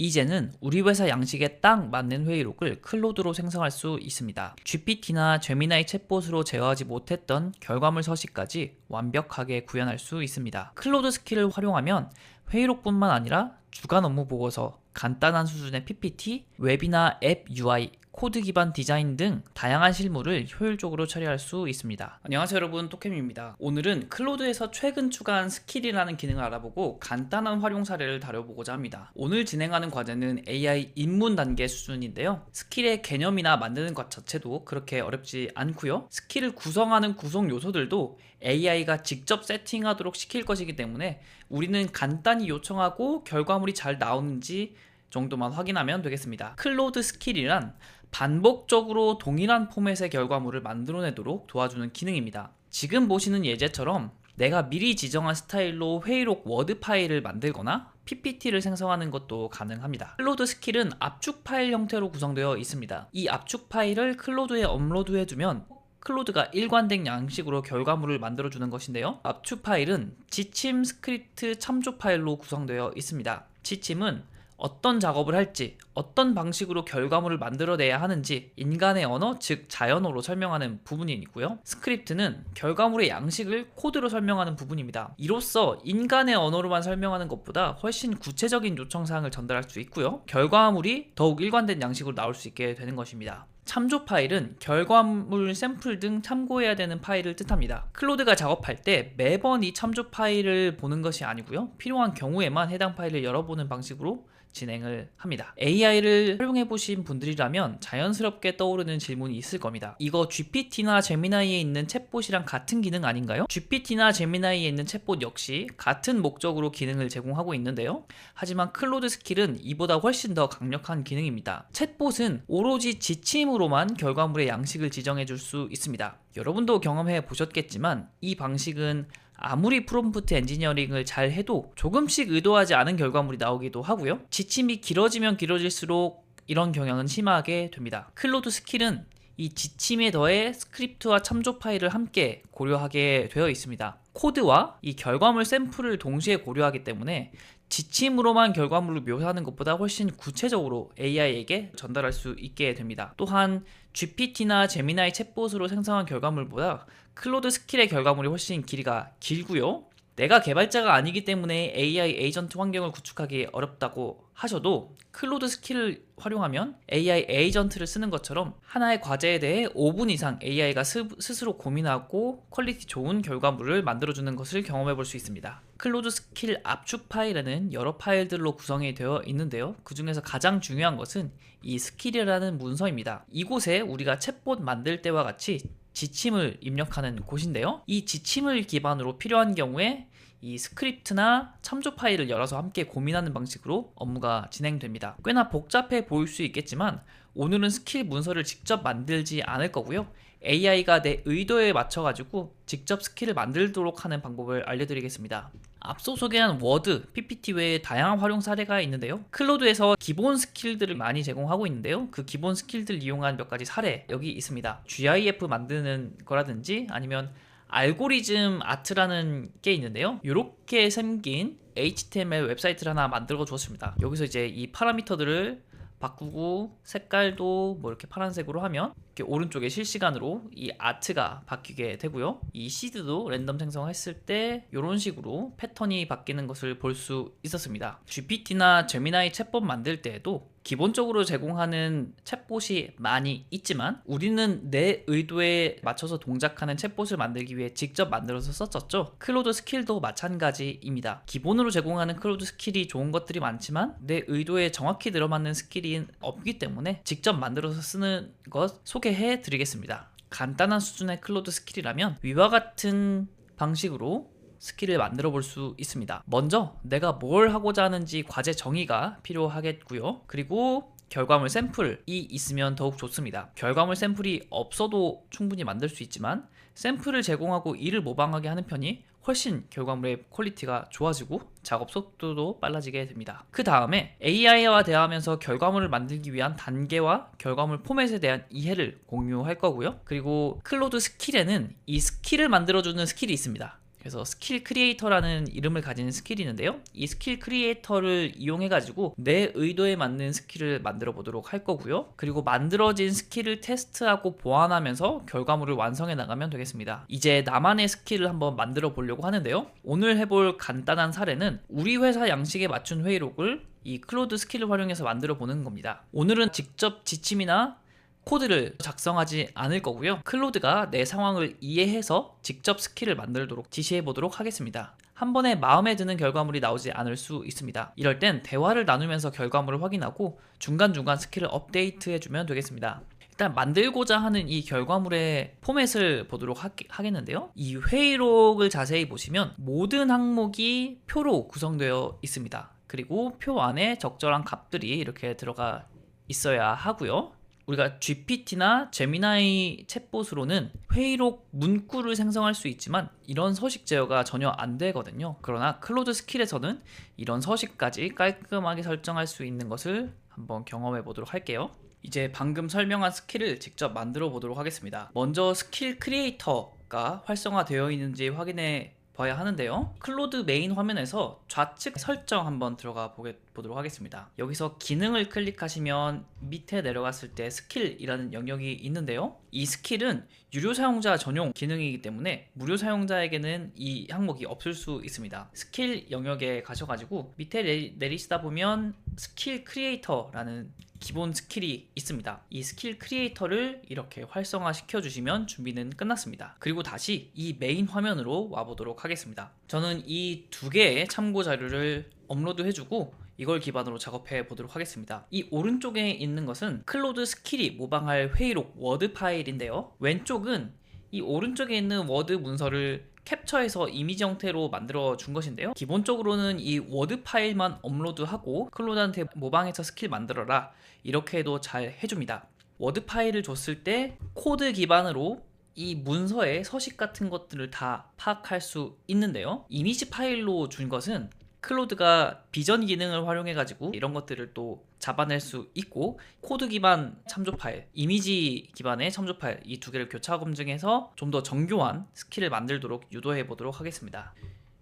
이제는 우리 회사 양식에 딱 맞는 회의록을 클로드로 생성할 수 있습니다. GPT나 제미나이 챗봇으로 제어하지 못했던 결과물 서식까지 완벽하게 구현할 수 있습니다. 클로드 스킬을 활용하면 회의록뿐만 아니라 주간 업무 보고서, 간단한 수준의 PPT, 웹이나 앱 UI, 코드 기반 디자인 등 다양한 실무를 효율적으로 처리할 수 있습니다. 안녕하세요 여러분, 토캠입니다. 오늘은 클로드에서 최근 추가한 스킬이라는 기능을 알아보고 간단한 활용 사례를 다뤄보고자 합니다. 오늘 진행하는 과제는 AI 입문 단계 수준인데요. 스킬의 개념이나 만드는 것 자체도 그렇게 어렵지 않고요. 스킬을 구성하는 구성 요소들도 AI가 직접 세팅하도록 시킬 것이기 때문에 우리는 간단히 요청하고 결과물이 잘 나오는지 정도만 확인하면 되겠습니다. 클로드 스킬이란 반복적으로 동일한 포맷의 결과물을 만들어내도록 도와주는 기능입니다. 지금 보시는 예제처럼 내가 미리 지정한 스타일로 회의록 워드 파일을 만들거나 PPT를 생성하는 것도 가능합니다. 클로드 스킬은 압축 파일 형태로 구성되어 있습니다. 이 압축 파일을 클로드에 업로드해두면 클로드가 일관된 양식으로 결과물을 만들어주는 것인데요. 압축 파일은 지침 스크립트 참조 파일로 구성되어 있습니다. 지침은 어떤 작업을 할지, 어떤 방식으로 결과물을 만들어내야 하는지 인간의 언어, 즉 자연어로 설명하는 부분이고요. 스크립트는 결과물의 양식을 코드로 설명하는 부분입니다. 이로써 인간의 언어로만 설명하는 것보다 훨씬 구체적인 요청사항을 전달할 수 있고요. 결과물이 더욱 일관된 양식으로 나올 수 있게 되는 것입니다. 참조 파일은 결과물 샘플 등 참고해야 되는 파일을 뜻합니다. 클로드가 작업할 때 매번 이 참조 파일을 보는 것이 아니고요. 필요한 경우에만 해당 파일을 열어보는 방식으로 진행을 합니다. AI를 활용해보신 분들이라면 자연스럽게 떠오르는 질문이 있을 겁니다. 이거 GPT나 제미나이에 있는 챗봇이랑 같은 기능 아닌가요? GPT나 제미나이에 있는 챗봇 역시 같은 목적으로 기능을 제공하고 있는데요. 하지만 클로드 스킬은 이보다 훨씬 더 강력한 기능입니다. 챗봇은 오로지 지침으로만 결과물의 양식을 지정해줄 수 있습니다. 여러분도 경험해 보셨겠지만 이 방식은 아무리 프롬프트 엔지니어링을 잘 해도 조금씩 의도하지 않은 결과물이 나오기도 하고요. 지침이 길어지면 길어질수록 이런 경향은 심하게 됩니다. 클로드 스킬은 이 지침에 더해 스크립트와 참조 파일을 함께 고려하게 되어 있습니다. 코드와 이 결과물 샘플을 동시에 고려하기 때문에 지침으로만 결과물을 묘사하는 것보다 훨씬 구체적으로 AI에게 전달할 수 있게 됩니다. 또한 GPT나 제미나이 챗봇으로 생성한 결과물보다 클로드 스킬의 결과물이 훨씬 길이가 길고요. 내가 개발자가 아니기 때문에 AI 에이전트 환경을 구축하기 어렵다고 하셔도 클로드 스킬을 활용하면 AI 에이전트를 쓰는 것처럼 하나의 과제에 대해 5분 이상 AI가 스스로 고민하고 퀄리티 좋은 결과물을 만들어주는 것을 경험해 볼 수 있습니다. 클로드 스킬 압축 파일에는 여러 파일들로 구성이 되어 있는데요. 그 중에서 가장 중요한 것은 이 스킬이라는 문서입니다. 이곳에 우리가 챗봇 만들 때와 같이 지침을 입력하는 곳인데요. 이 지침을 기반으로 필요한 경우에 이 스크립트나 참조 파일을 열어서 함께 고민하는 방식으로 업무가 진행됩니다. 꽤나 복잡해 보일 수 있겠지만 오늘은 스킬 문서를 직접 만들지 않을 거고요. AI가 내 의도에 맞춰가지고 직접 스킬을 만들도록 하는 방법을 알려드리겠습니다. 앞서 소개한 워드, PPT 외에 다양한 활용 사례가 있는데요. 클로드에서 기본 스킬들을 많이 제공하고 있는데요. 그 기본 스킬들을 이용한 몇 가지 사례 여기 있습니다. GIF 만드는 거라든지 아니면 알고리즘 아트라는 게 있는데요. 이렇게 생긴 HTML 웹사이트를 하나 만들어 주었습니다. 여기서 이제 이 파라미터들을 바꾸고 색깔도 뭐 이렇게 파란색으로 하면 이렇게 오른쪽에 실시간으로 이 아트가 바뀌게 되고요. 이 시드도 랜덤 생성했을 때 이런 식으로 패턴이 바뀌는 것을 볼 수 있었습니다. GPT나 제미나이 챗봇 만들 때에도 기본적으로 제공하는 챗봇이 많이 있지만 우리는 내 의도에 맞춰서 동작하는 챗봇을 만들기 위해 직접 만들어서 썼었죠. 클로드 스킬도 마찬가지입니다. 기본으로 제공하는 클로드 스킬이 좋은 것들이 많지만 내 의도에 정확히 들어맞는 스킬이 없기 때문에 직접 만들어서 쓰는 것 소개해 드리겠습니다. 간단한 수준의 클로드 스킬이라면 위와 같은 방식으로 스킬을 만들어 볼 수 있습니다. 먼저 내가 뭘 하고자 하는지 과제 정의가 필요하겠고요. 그리고 결과물 샘플이 있으면 더욱 좋습니다. 결과물 샘플이 없어도 충분히 만들 수 있지만 샘플을 제공하고 이를 모방하게 하는 편이 훨씬 결과물의 퀄리티가 좋아지고 작업 속도도 빨라지게 됩니다. 그 다음에 AI와 대화하면서 결과물을 만들기 위한 단계와 결과물 포맷에 대한 이해를 공유할 거고요. 그리고 클로드 스킬에는 이 스킬을 만들어주는 스킬이 있습니다. 그래서 스킬 크리에이터라는 이름을 가진 스킬이 있는데요. 이 스킬 크리에이터를 이용해가지고 내 의도에 맞는 스킬을 만들어 보도록 할 거고요. 그리고 만들어진 스킬을 테스트하고 보완하면서 결과물을 완성해 나가면 되겠습니다. 이제 나만의 스킬을 한번 만들어 보려고 하는데요. 오늘 해볼 간단한 사례는 우리 회사 양식에 맞춘 회의록을 이 클로드 스킬을 활용해서 만들어 보는 겁니다. 오늘은 직접 지침이나 코드를 작성하지 않을 거고요. 클로드가 내 상황을 이해해서 직접 스킬을 만들도록 지시해 보도록 하겠습니다. 한 번에 마음에 드는 결과물이 나오지 않을 수 있습니다. 이럴 땐 대화를 나누면서 결과물을 확인하고 중간중간 스킬을 업데이트해 주면 되겠습니다. 일단 만들고자 하는 이 결과물의 포맷을 보도록 하겠는데요. 이 회의록을 자세히 보시면 모든 항목이 표로 구성되어 있습니다. 그리고 표 안에 적절한 값들이 이렇게 들어가 있어야 하고요. 우리가 GPT나 제미나이 챗봇으로는 회의록 문구를 생성할 수 있지만 이런 서식 제어가 전혀 안 되거든요. 그러나 클로드 스킬에서는 이런 서식까지 깔끔하게 설정할 수 있는 것을 한번 경험해 보도록 할게요. 이제 방금 설명한 스킬을 직접 만들어 보도록 하겠습니다. 먼저 스킬 크리에이터가 활성화되어 있는지 확인해 봐야 하는데요. 클로드 메인 화면에서 좌측 설정 한번 들어가 보도록 하겠습니다. 여기서 기능을 클릭하시면 밑에 내려갔을 때 스킬이라는 영역이 있는데요. 이 스킬은 유료 사용자 전용 기능이기 때문에 무료 사용자에게는 이 항목이 없을 수 있습니다. 스킬 영역에 가셔가지고 밑에 내리시다 보면 스킬 크리에이터라는 기본 스킬이 있습니다. 이 스킬 크리에이터를 이렇게 활성화 시켜주시면 준비는 끝났습니다. 그리고 다시 이 메인 화면으로 와보도록 하겠습니다. 저는 이 두 개의 참고 자료를 업로드해주고 이걸 기반으로 작업해 보도록 하겠습니다. 이 오른쪽에 있는 것은 클로드 스킬이 모방할 회의록 워드 파일인데요. 왼쪽은 이 오른쪽에 있는 워드 문서를 캡처해서 이미지 형태로 만들어 준 것인데요. 기본적으로는 이 워드 파일만 업로드하고 클로드한테 모방해서 스킬 만들어라 이렇게 해도 잘 해줍니다. 워드 파일을 줬을 때 코드 기반으로 이 문서의 서식 같은 것들을 다 파악할 수 있는데요. 이미지 파일로 준 것은 클로드가 비전 기능을 활용해 가지고 이런 것들을 또 잡아낼 수 있고 코드 기반 참조 파일, 이미지 기반의 참조 파일 이 두 개를 교차 검증해서 좀 더 정교한 스킬을 만들도록 유도해 보도록 하겠습니다.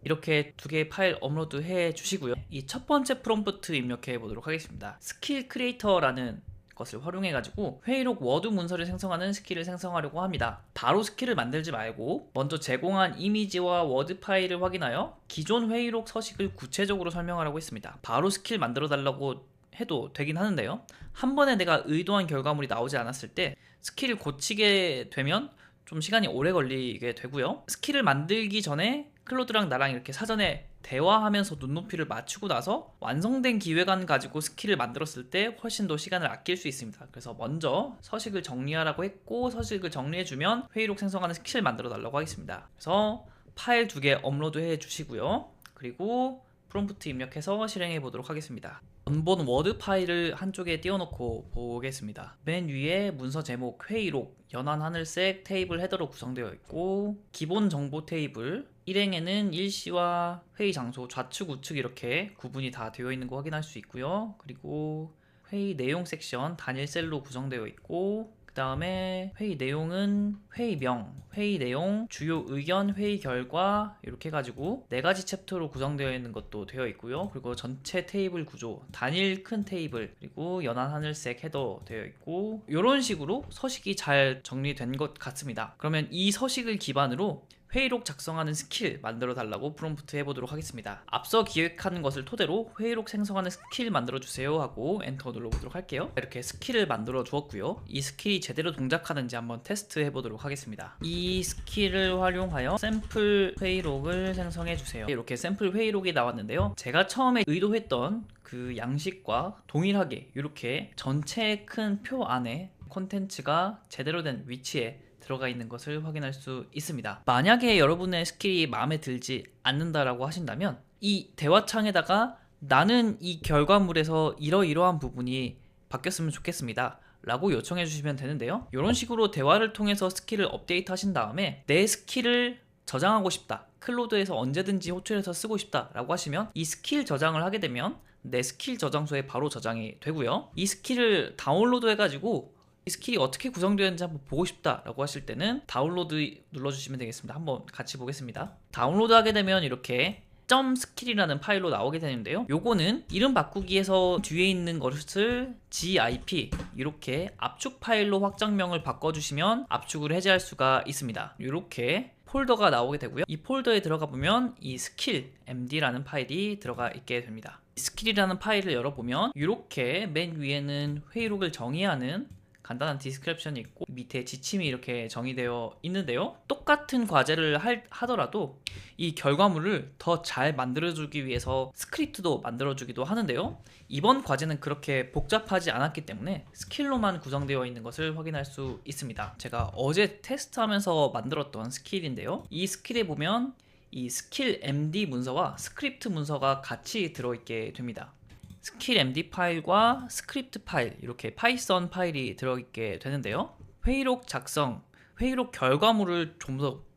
이렇게 두 개의 파일 업로드 해 주시고요. 이 첫 번째 프롬프트 입력해 보도록 하겠습니다. 스킬 크리에이터라는 것을 활용해 가지고 회의록 워드 문서를 생성하는 스킬을 생성하려고 합니다. 바로 스킬을 만들지 말고 먼저 제공한 이미지와 워드 파일을 확인하여 기존 회의록 서식을 구체적으로 설명하라고 했습니다. 바로 스킬 만들어 달라고 해도 되긴 하는데요. 한 번에 내가 의도한 결과물이 나오지 않았을 때 스킬을 고치게 되면 좀 시간이 오래 걸리게 되고요. 스킬을 만들기 전에 클로드랑 나랑 이렇게 사전에 대화하면서 눈높이를 맞추고 나서 완성된 기획안 가지고 스킬을 만들었을 때 훨씬 더 시간을 아낄 수 있습니다. 그래서 먼저 서식을 정리하라고 했고 서식을 정리해주면 회의록 생성하는 스킬을 만들어 달라고 하겠습니다. 그래서 파일 두 개 업로드 해 주시고요. 그리고 프롬프트 입력해서 실행해 보도록 하겠습니다. 원본 워드 파일을 한쪽에 띄워놓고 보겠습니다. 맨 위에 문서 제목, 회의록, 연한 하늘색 테이블 헤더로 구성되어 있고 기본 정보 테이블, 일행에는 일시와 회의 장소, 좌측, 우측 이렇게 구분이 다 되어 있는 거 확인할 수 있고요. 그리고 회의 내용 섹션 단일 셀로 구성되어 있고 그 다음에 회의 내용은 회의명, 회의 내용, 주요 의견, 회의 결과 이렇게 해가지고 4가지 챕터로 구성되어 있는 것도 되어 있고요. 그리고 전체 테이블 구조, 단일 큰 테이블, 그리고 연한 하늘색 헤더 되어 있고 이런 식으로 서식이 잘 정리된 것 같습니다. 그러면 이 서식을 기반으로 회의록 작성하는 스킬 만들어 달라고 프롬프트 해보도록 하겠습니다. 앞서 기획한 것을 토대로 회의록 생성하는 스킬 만들어 주세요 하고 엔터 눌러보도록 할게요. 이렇게 스킬을 만들어 주었고요. 이 스킬이 제대로 동작하는지 한번 테스트 해보도록 하겠습니다. 이 스킬을 활용하여 샘플 회의록을 생성해 주세요. 이렇게 샘플 회의록이 나왔는데요. 제가 처음에 의도했던 그 양식과 동일하게 이렇게 전체 큰 표 안에 콘텐츠가 제대로 된 위치에 들어가 있는 것을 확인할 수 있습니다. 만약에 여러분의 스킬이 마음에 들지 않는다라고 하신다면 이 대화창에다가 나는 이 결과물에서 이러이러한 부분이 바뀌었으면 좋겠습니다 라고 요청해 주시면 되는데요. 이런 식으로 대화를 통해서 스킬을 업데이트 하신 다음에 내 스킬을 저장하고 싶다, 클로드에서 언제든지 호출해서 쓰고 싶다 라고 하시면 이 스킬 저장을 하게 되면 내 스킬 저장소에 바로 저장이 되고요. 이 스킬을 다운로드 해가지고 이 스킬이 어떻게 구성되었는지 한번 보고 싶다라고 하실 때는 다운로드 눌러주시면 되겠습니다. 한번 같이 보겠습니다. 다운로드하게 되면 이렇게 .스킬이라는 파일로 나오게 되는데요. 요거는 이름 바꾸기에서 뒤에 있는 것을 zip 이렇게 압축 파일로 확장명을 바꿔주시면 압축을 해제할 수가 있습니다. 이렇게 폴더가 나오게 되고요. 이 폴더에 들어가 보면 이 스킬 md라는 파일이 들어가 있게 됩니다. 스킬이라는 파일을 열어보면 이렇게 맨 위에는 회의록을 정의하는 간단한 디스크립션이 있고 밑에 지침이 이렇게 정의되어 있는데요. 똑같은 과제를 하더라도 이 결과물을 더 잘 만들어주기 위해서 스크립트도 만들어주기도 하는데요. 이번 과제는 그렇게 복잡하지 않았기 때문에 스킬로만 구성되어 있는 것을 확인할 수 있습니다. 제가 어제 테스트하면서 만들었던 스킬인데요. 이 스킬에 보면 이 스킬 md 문서와 스크립트 문서가 같이 들어있게 됩니다. 스킬 md 파일과 스크립트 파일, 이렇게 파이썬 파일이 들어있게 되는데요. 회의록 작성, 회의록 결과물을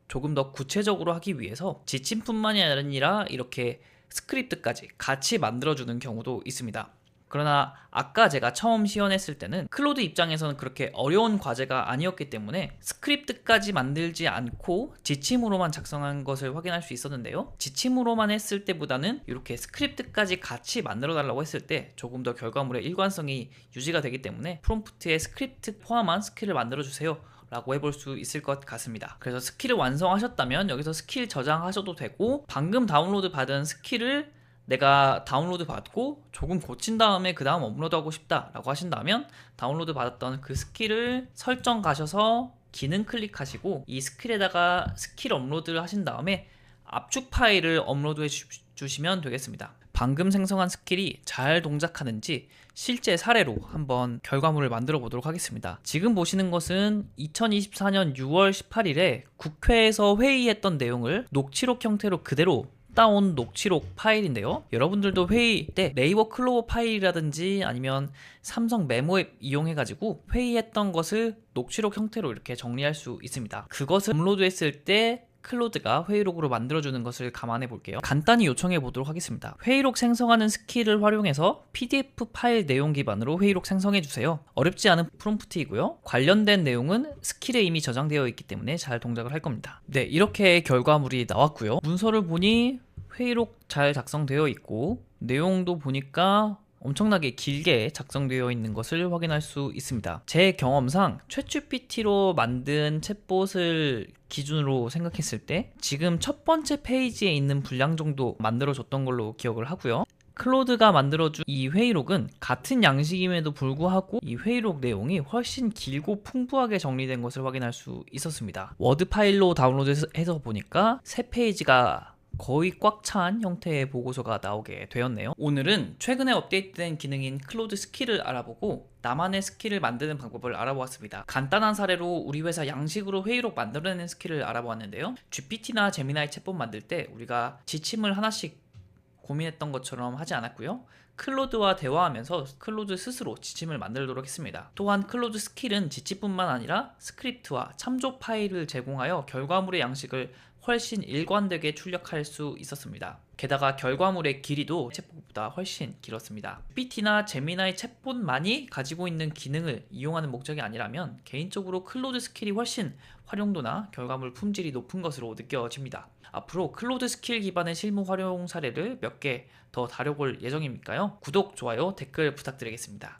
조금 더 구체적으로 하기 위해서 지침뿐만이 아니라 이렇게 스크립트까지 같이 만들어주는 경우도 있습니다. 그러나 아까 제가 처음 시연했을 때는 클로드 입장에서는 그렇게 어려운 과제가 아니었기 때문에 스크립트까지 만들지 않고 지침으로만 작성한 것을 확인할 수 있었는데요. 지침으로만 했을 때보다는 이렇게 스크립트까지 같이 만들어 달라고 했을 때 조금 더 결과물의 일관성이 유지가 되기 때문에 프롬프트에 스크립트 포함한 스킬을 만들어 주세요 라고 해볼 수 있을 것 같습니다. 그래서 스킬을 완성하셨다면 여기서 스킬 저장하셔도 되고, 방금 다운로드 받은 스킬을 내가 다운로드 받고 조금 고친 다음에 그 다음 업로드하고 싶다 라고 하신다면 다운로드 받았던 그 스킬을 설정 가셔서 기능 클릭하시고 이 스킬에다가 스킬 업로드를 하신 다음에 압축 파일을 업로드해 주시면 되겠습니다. 방금 생성한 스킬이 잘 동작하는지 실제 사례로 한번 결과물을 만들어 보도록 하겠습니다. 지금 보시는 것은 2024년 6월 18일에 국회에서 회의했던 내용을 녹취록 형태로 그대로 따온 녹취록 파일인데요. 여러분들도 회의 때 네이버 클로버 파일이라든지 아니면 삼성 메모 앱 이용해가지고 회의했던 것을 녹취록 형태로 이렇게 정리할 수 있습니다. 그것을 업로드했을 때 클로드가 회의록으로 만들어주는 것을 감안해 볼게요. 간단히 요청해 보도록 하겠습니다. 회의록 생성하는 스킬을 활용해서 PDF 파일 내용 기반으로 회의록 생성해 주세요. 어렵지 않은 프롬프트이고요. 관련된 내용은 스킬에 이미 저장되어 있기 때문에 잘 동작을 할 겁니다. 네, 이렇게 결과물이 나왔고요. 문서를 보니 회의록 잘 작성되어 있고 내용도 보니까 엄청나게 길게 작성되어 있는 것을 확인할 수 있습니다. 제 경험상 챗GPT로 만든 챗봇을 기준으로 생각했을 때 지금 첫 번째 페이지에 있는 분량 정도 만들어줬던 걸로 기억을 하고요. 클로드가 만들어준 이 회의록은 같은 양식임에도 불구하고 이 회의록 내용이 훨씬 길고 풍부하게 정리된 것을 확인할 수 있었습니다. 워드 파일로 다운로드해서 보니까 새 페이지가 거의 꽉 찬 형태의 보고서가 나오게 되었네요. 오늘은 최근에 업데이트된 기능인 클로드 스킬을 알아보고 나만의 스킬을 만드는 방법을 알아보았습니다. 간단한 사례로 우리 회사 양식으로 회의록 만들어내는 스킬을 알아보았는데요. GPT나 제미나이 챗봇 만들 때 우리가 지침을 하나씩 고민했던 것처럼 하지 않았고요. 클로드와 대화하면서 클로드 스스로 지침을 만들도록 했습니다. 또한 클로드 스킬은 지침뿐만 아니라 스크립트와 참조 파일을 제공하여 결과물의 양식을 훨씬 일관되게 출력할 수 있었습니다. 게다가 결과물의 길이도 챗봇보다 훨씬 길었습니다. GPT나 제미나이 챗봇만이 가지고 있는 기능을 이용하는 목적이 아니라면 개인적으로 클로드 스킬이 훨씬 활용도나 결과물 품질이 높은 것으로 느껴집니다. 앞으로 클로드 스킬 기반의 실무 활용 사례를 몇 개 더 다뤄볼 예정이니까요. 구독, 좋아요, 댓글 부탁드리겠습니다.